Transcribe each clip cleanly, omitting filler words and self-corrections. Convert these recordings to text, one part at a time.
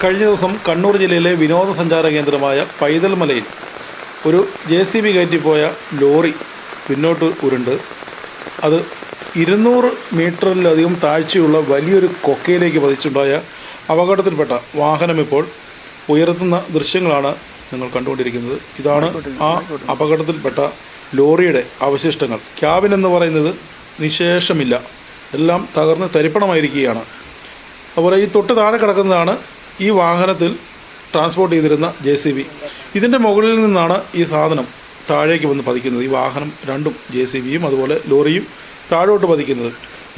കഴിഞ്ഞ ദിവസം കണ്ണൂർ ജില്ലയിലെ വിനോദസഞ്ചാര കേന്ദ്രമായ പൈതൽ മലയിൽ ഒരു JCB കയറ്റിപ്പോയ ലോറി പിന്നോട്ട് ഉരുണ്ട് അത് 200 മീറ്ററിലധികം താഴ്ചയുള്ള വലിയൊരു കൊക്കയിലേക്ക് പതിച്ചുണ്ടായ അപകടത്തിൽപ്പെട്ട വാഹനം ഇപ്പോൾ ഉയർത്തുന്ന ദൃശ്യങ്ങളാണ് നിങ്ങൾ കണ്ടുകൊണ്ടിരിക്കുന്നത്. ഇതാണ് ആ അപകടത്തിൽപ്പെട്ട ലോറിയുടെ അവശിഷ്ടങ്ങൾ. ക്യാബിൻ എന്ന് പറയുന്നത് നിശേഷമില്ല, എല്ലാം തകർന്ന് തരിപ്പണമായിരിക്കുകയാണ്. അതുപോലെ ഈ തൊട്ട് താഴെ കിടക്കുന്നതാണ് ഈ വാഹനത്തിൽ ട്രാൻസ്പോർട്ട് ചെയ്തിരുന്ന JCB. ഇതിൻ്റെ മുകളിൽ നിന്നാണ് ഈ സാധനം താഴേക്ക് വന്ന് പതിക്കുന്നത്. ഈ വാഹനം രണ്ടും JCBയും അതുപോലെ ലോറിയും താഴോട്ട് പതിക്കുന്നത്.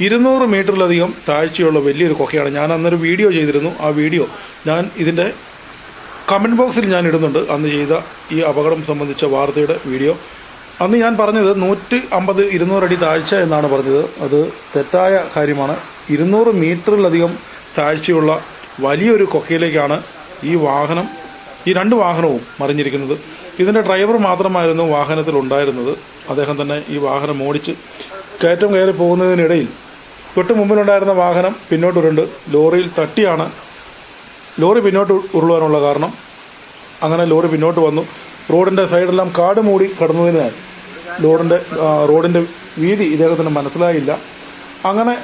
200 മീറ്ററിലധികം താഴ്ചയുള്ള വലിയൊരു കൊക്കയാണ്. ഞാൻ അന്നൊരു വീഡിയോ ചെയ്തിരുന്നു. ആ വീഡിയോ ഞാൻ ഇതിൻ്റെ കമൻറ്റ് ബോക്സിൽ ഞാൻ ഇടുന്നുണ്ട്. അന്ന് ചെയ്ത ഈ അപകടം സംബന്ധിച്ച വാർത്തയുടെ വീഡിയോ. അന്ന് ഞാൻ പറഞ്ഞത് 150-200 അടി താഴ്ച എന്നാണ് പറഞ്ഞത്. അത് തെറ്റായ കാര്യമാണ്. 200 മീറ്ററിലധികം താഴ്ചയുള്ള വലിയൊരു കൊക്കയിലേക്കാണ് ഈ രണ്ട് വാഹനവും മറിഞ്ഞിരിക്കുന്നത്. ഇതിൻ്റെ ഡ്രൈവർ മാത്രമായിരുന്നു വാഹനത്തിലുണ്ടായിരുന്നത്. അദ്ദേഹം തന്നെ ഈ വാഹനം ഓടിച്ച് കയറ്റം കയറി പോകുന്നതിനിടയിൽ തൊട്ട് മുമ്പിലുണ്ടായിരുന്ന വാഹനം പിന്നോട്ടുരുണ്ട് ലോറിയിൽ തട്ടിയാണ് ലോറി പിന്നോട്ട് ഉരുളുവാനുള്ള കാരണം. അങ്ങനെ ലോറി പിന്നോട്ട് വന്നു. റോഡിൻ്റെ സൈഡെല്ലാം കാട് മൂടി കടന്നതിനാൽ റോഡിൻ്റെ വീതി ഇദ്ദേഹത്തിന് മനസ്സിലായില്ല. അങ്ങനെ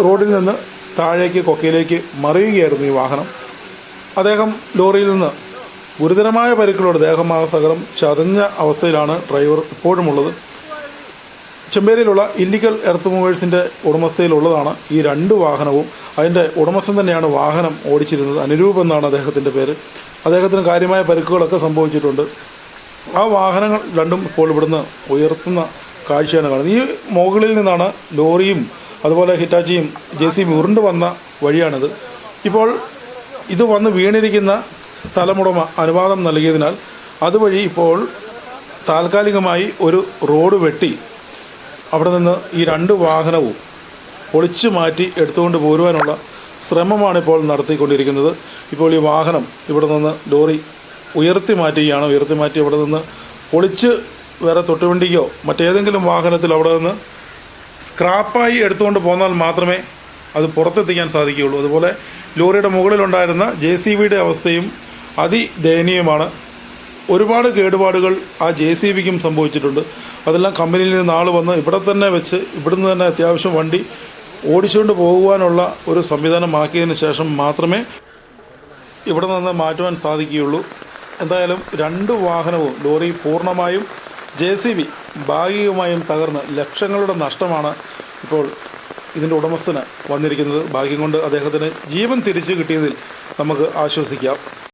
റോഡിൽ നിന്ന് താഴേക്ക് കൊക്കയിലേക്ക് മറിയുകയായിരുന്നു ഈ വാഹനം. അദ്ദേഹം ലോറിയിൽ നിന്ന് ഗുരുതരമായ പരിക്കുകളോട് ദേഹമാസകലം ചതഞ്ഞ അവസ്ഥയിലാണ് ഡ്രൈവർ ഇപ്പോഴുമുള്ളത്. ചെമ്പേരിയിലുള്ള ഇല്ലിക്കൽ എർത്ത് മൂവേഴ്സിൻ്റെ ഉടമസ്ഥയിലുള്ളതാണ് ഈ രണ്ട് വാഹനവും. അതിൻ്റെ ഉടമസ്ഥൻ തന്നെയാണ് വാഹനം ഓടിച്ചിരുന്നത്. അനുരൂപ് എന്നാണ് അദ്ദേഹത്തിൻ്റെ പേര്. അദ്ദേഹത്തിന് കാര്യമായ പരിക്കുകളൊക്കെ സംഭവിച്ചിട്ടുണ്ട്. ആ വാഹനങ്ങൾ രണ്ടും ഇപ്പോൾ ഇവിടുന്ന് ഉയർത്തുന്ന കാഴ്ചയാണ് കാണുന്നത്. ഈ മുകളിൽ നിന്നാണ് ലോറിയും അതുപോലെ ഹിറ്റാച്ചിയും JCB ഉരുണ്ട് വന്ന വഴിയാണിത്. ഇപ്പോൾ ഇത് വന്ന് വീണിരിക്കുന്ന സ്ഥലമുടമ അനുവാദം നൽകിയതിനാൽ അതുവഴി ഇപ്പോൾ താൽക്കാലികമായി ഒരു റോഡ് വെട്ടി അവിടെ നിന്ന് ഈ രണ്ട് വാഹനവും പൊളിച്ചു മാറ്റി എടുത്തുകൊണ്ട് പോരുവാനുള്ള ശ്രമമാണിപ്പോൾ നടത്തിക്കൊണ്ടിരിക്കുന്നത്. ഇപ്പോൾ ഈ വാഹനം ഇവിടെ നിന്ന് ലോറി ഉയർത്തി മാറ്റുകയാണ്. ഉയർത്തി മാറ്റി അവിടെ നിന്ന് പൊളിച്ച് വേറെ തൊട്ടുവണ്ടിക്കോ മറ്റേതെങ്കിലും വാഹനത്തിൽ അവിടെ നിന്ന് സ്ക്രാപ്പായി എടുത്തുകൊണ്ട് പോന്നാൽ മാത്രമേ അത് പുറത്തെത്തിക്കാൻ സാധിക്കുകയുള്ളൂ. അതുപോലെ ലോറിയുടെ മുകളിലുണ്ടായിരുന്ന JCBയുടെ അവസ്ഥയും അതിദയനീയമാണ്. ഒരുപാട് കേടുപാടുകൾ ആ JCBക്കും സംഭവിച്ചിട്ടുണ്ട്. അതെല്ലാം കമ്പനിയിൽ നിന്ന് ആൾ വന്ന് ഇവിടെ തന്നെ വെച്ച് ഇവിടുന്ന് തന്നെ അത്യാവശ്യം വണ്ടി ഓടിച്ചുകൊണ്ട് പോകുവാനുള്ള ഒരു സംവിധാനമാക്കിയതിന് ശേഷം മാത്രമേ ഇവിടെ നിന്ന് മാറ്റുവാൻ സാധിക്കുകയുള്ളൂ. എന്തായാലും രണ്ട് വാഹനവും ലോറി പൂർണ്ണമായും JCB ഭാഗികമായും തകർന്ന് ലക്ഷങ്ങളുടെ നഷ്ടമാണ് ഇപ്പോൾ ഇതിൻ്റെ ഉടമസ്ഥന് വന്നിരിക്കുന്നത്. ഭാഗ്യം കൊണ്ട് അദ്ദേഹത്തിന് ജീവൻ തിരിച്ചു കിട്ടിയതിൽ നമുക്ക് ആശ്വസിക്കാം.